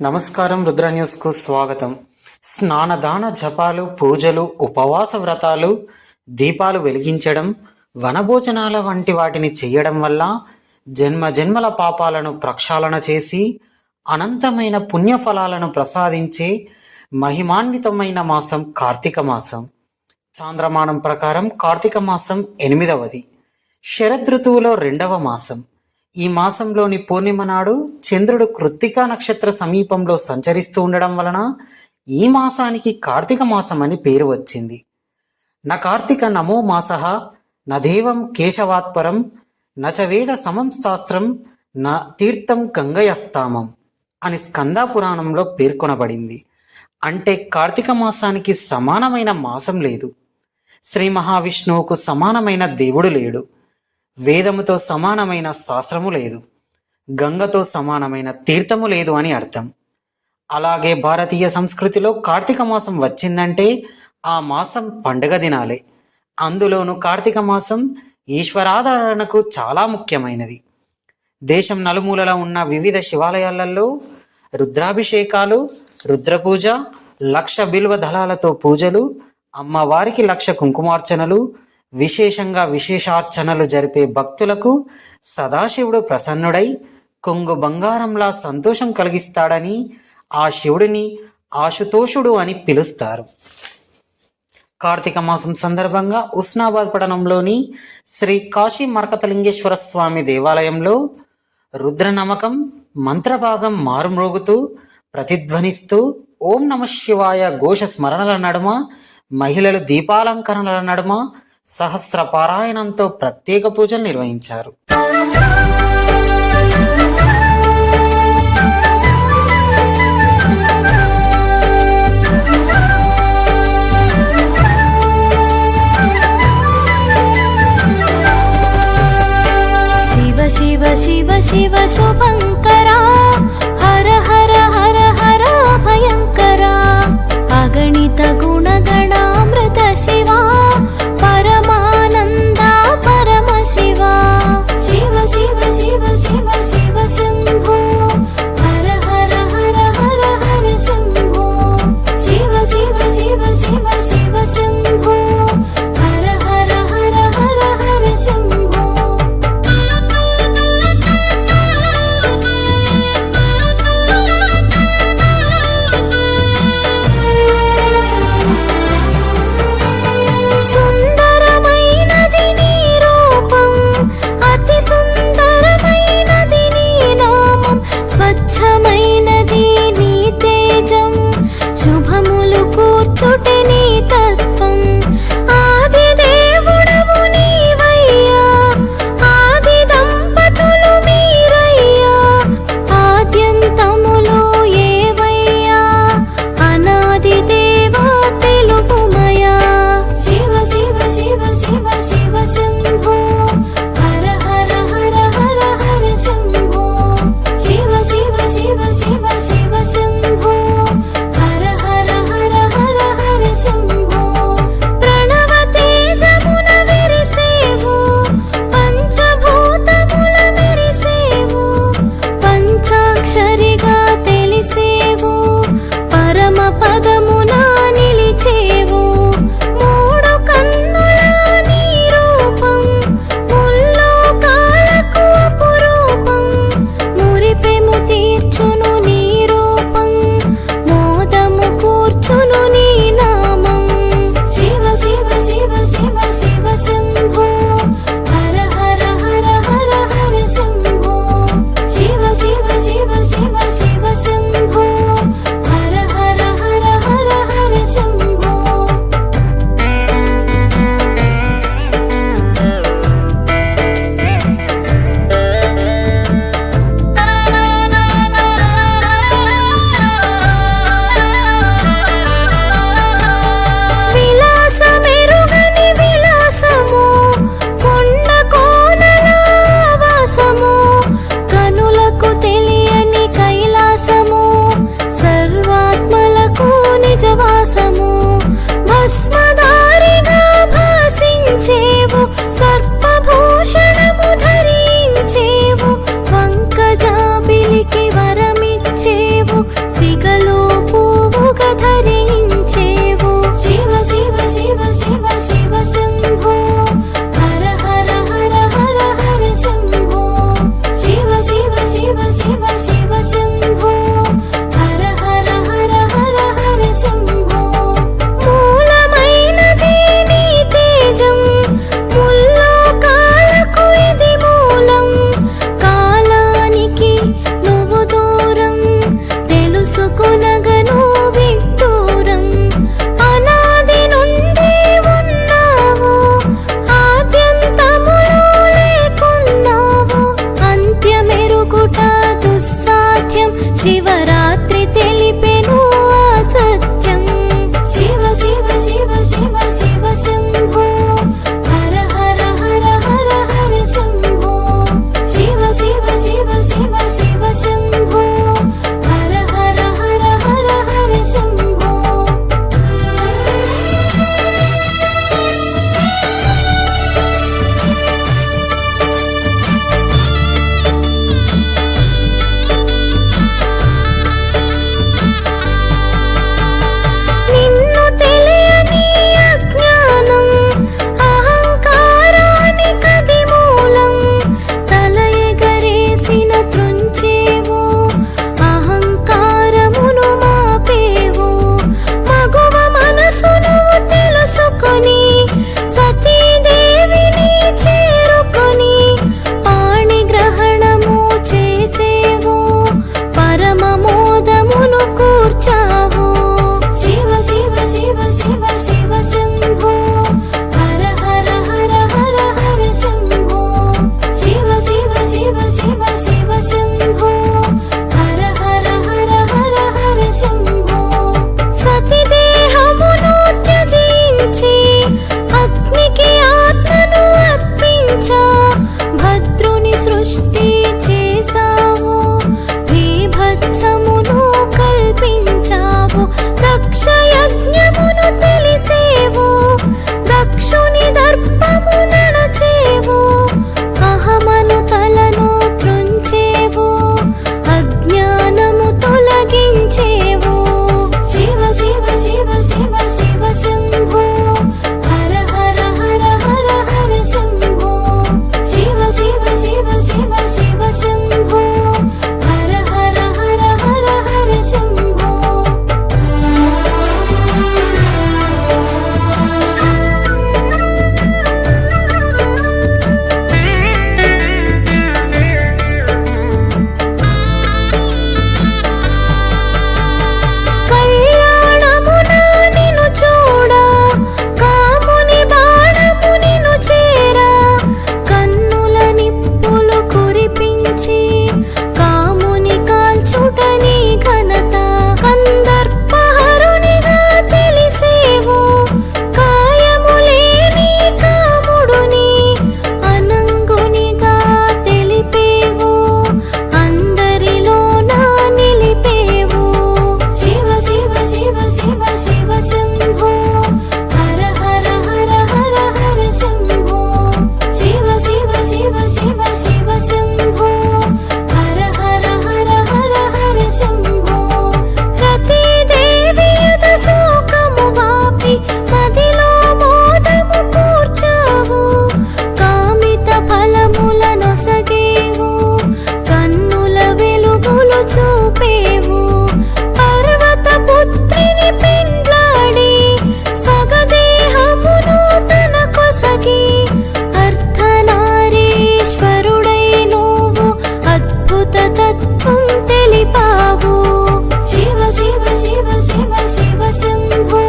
నమస్కారం. రుద్ర న్యూస్కు స్వాగతం. స్నానదాన జపాలు, పూజలు, ఉపవాస వ్రతాలు, దీపాలు వెలిగించడం, వనభోజనాల వంటి వాటిని చేయడం వల్ల జన్మ జన్మల పాపాలను ప్రక్షాళన చేసి అనంతమైన పుణ్యఫలాలను ప్రసాదించే మహిమాన్వితమైన మాసం కార్తీక మాసం. చాంద్రమానం ప్రకారం కార్తీక మాసం 8వది, శరదృతువులో 2వ మాసం. ఈ మాసంలోని పూర్ణిమ నాడు చంద్రుడు కృత్తికా నక్షత్ర సమీపంలో సంచరిస్తూ ఉండడం వలన ఈ మాసానికి కార్తీక మాసం అని పేరు వచ్చింది. న కార్తీక నమో మాసః నదేవం కేశవాత్పరం నచ వేద సమం శాస్త్రం న తీర్థం గంగయస్తామం అని స్కంద పురాణంలో పేర్కొనబడింది. అంటే కార్తీక మాసానికి సమానమైన మాసం లేదు. శ్రీ మహావిష్ణువుకు సమానమైన దేవుడు లేడు. వేదముతో సమానమైన శాస్త్రము లేదు. గంగతో సమానమైన తీర్థము లేదు అని అర్థం. అలాగే భారతీయ సంస్కృతిలో కార్తీక మాసం వచ్చిందంటే ఆ మాసం పండుగ దినాలే. అందులోనూ కార్తీక మాసం ఈశ్వరారాధనకు చాలా ముఖ్యమైనది. దేశం నలుమూలలా ఉన్న వివిధ శివాలయాలలో రుద్రాభిషేకాలు, రుద్రపూజ, 1,00,000 బిల్వ దళాలతో పూజలు, అమ్మవారికి 1,00,000 కుంకుమార్చనలు, విశేషంగా విశేషార్చనలు జరిపే భక్తులకు సదాశివుడు ప్రసన్నుడై కొంగు బంగారంలా సంతోషం కలిగిస్తాడని ఆ శివుడిని ఆశుతోషుడు అని పిలుస్తారు. కార్తీక మాసం సందర్భంగా ఉస్నాబాద్ పట్టణంలోని శ్రీ కాశీ మర్కతలింగేశ్వర స్వామి దేవాలయంలో రుద్రనమకం మంత్రభాగం మారుమ్రోగుతూ ప్రతిధ్వనిస్తూ ఓం నమః శివాయ ఘోష స్మరణల నడుమ మహిళలు దీపాలంకరణల నడుమ సహస్ర పారాయణంతో ప్రత్యేక పూజలు నిర్వహించారు. శివ శివ శివ శివ శుభంకరా, హర హర హర హర భయంకరా, అగణిత గుణగణామృత శివా, పరమానంద పరమ శివా. శివ శివ శివ శివ శివ శంభో, హర హర హర హర హర శంభో. శివ శివ శివ శివ శివ శంభో, హర హర హర హర హర శంభో. శివరాత్రి తెలిపెను ఆ సత్యం. శివ శివ శివ శివ శివ శంభో హర హర హర హర హర శంభో. శివ శివ శివ శివ శివ శంభో హర హర హర హర హర శంభో. నిన్ను తెలియని అజ్ఞానం అహంకారానికది మూలం. తల ఎగరేసిన త్రుంచేవో అహంకారమును మాపేవో. మగువ మనసును తెలుసుకొని సతీదేవిని చేరుకొని పాణిగ్రహణము చేసేవో పరమ మోదమును కూర్చావో. శివ శివ శివ శివ శివ శంభో హర హర హర హర హర శంభో. శివ శివ శివ శివ శివ శంభో హర హర హర హర హర శంభో. సతిదేహమును త్యజించి అగ్నికి ఆత్మను అర్పించా. భద్రుని సృష్టి చేసావు భీభత్సమును కల్పించావు. దక్ష యజ్ఞమును తెలిసేవు దక్షుని దర్పము నడచేవు. అహమను తలను త్రుంచేవు అజ్ఞానము తొలగించేవు. శివ శివ శివ శివ శివ శంభో హర హర హర హర హర శంభో. శివ శివ శివ శివ శివ శంభో హర హర హర హర హర శంభో. కళ్యాణమున నిన్ను చూడా కాముని బాణము నిన్ను చేరా. కన్నుల నిప్పులు కురిపించి కాముని కాల్చుట నీ ఘనత. కందర్పహరునిగా తెలిసేవు కాయము లేని కాముడుని. అనంగునిగా తెలిపేవు అందరిలో నా నిలిపేవు. శివ శివ శివ శివ శివ శంభో హర హర హర హర హర శంభో. శివ శివ శివ శివ శివ శంభో హర హర హర హర హర శంభో. రతీదేవి యద శోకము వాపి మదిలో మోదము కూర్చావు. కామిత ఫలముల నొసగేవు కన్నుల వెలుగులు చూపేవు. పర్వత పుత్రిని పెండ్లాడి సగదేహమును తన కొసగి. అర్ధనారీశ్వరుడై నువ్వు అద్భుత తత్వం తెలిపావు. శివ శివ శివ శివ శివ శంభో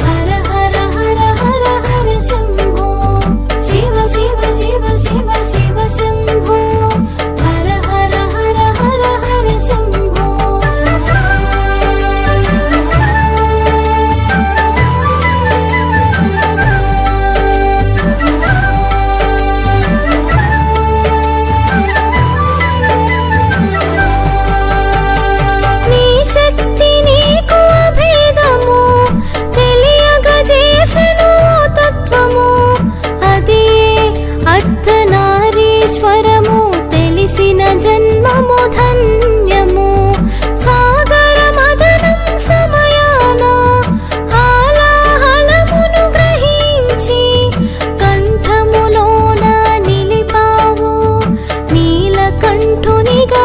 హర హర హర హర హర శంభో. శివ శివ శివ శివ శివ శంభో హర హర హర హర హర శంభో. నీ శక్తి నీకు అభేదము తెలియగజేసెను తత్వము. అది అర్ధనారీశ్వరము తెలిసిన జన్మము ధన్యము. సాగర మదనం సమయాన హాలాహలమును గ్రహించి కంఠములోన నిలిపావు నీలకంఠునిగా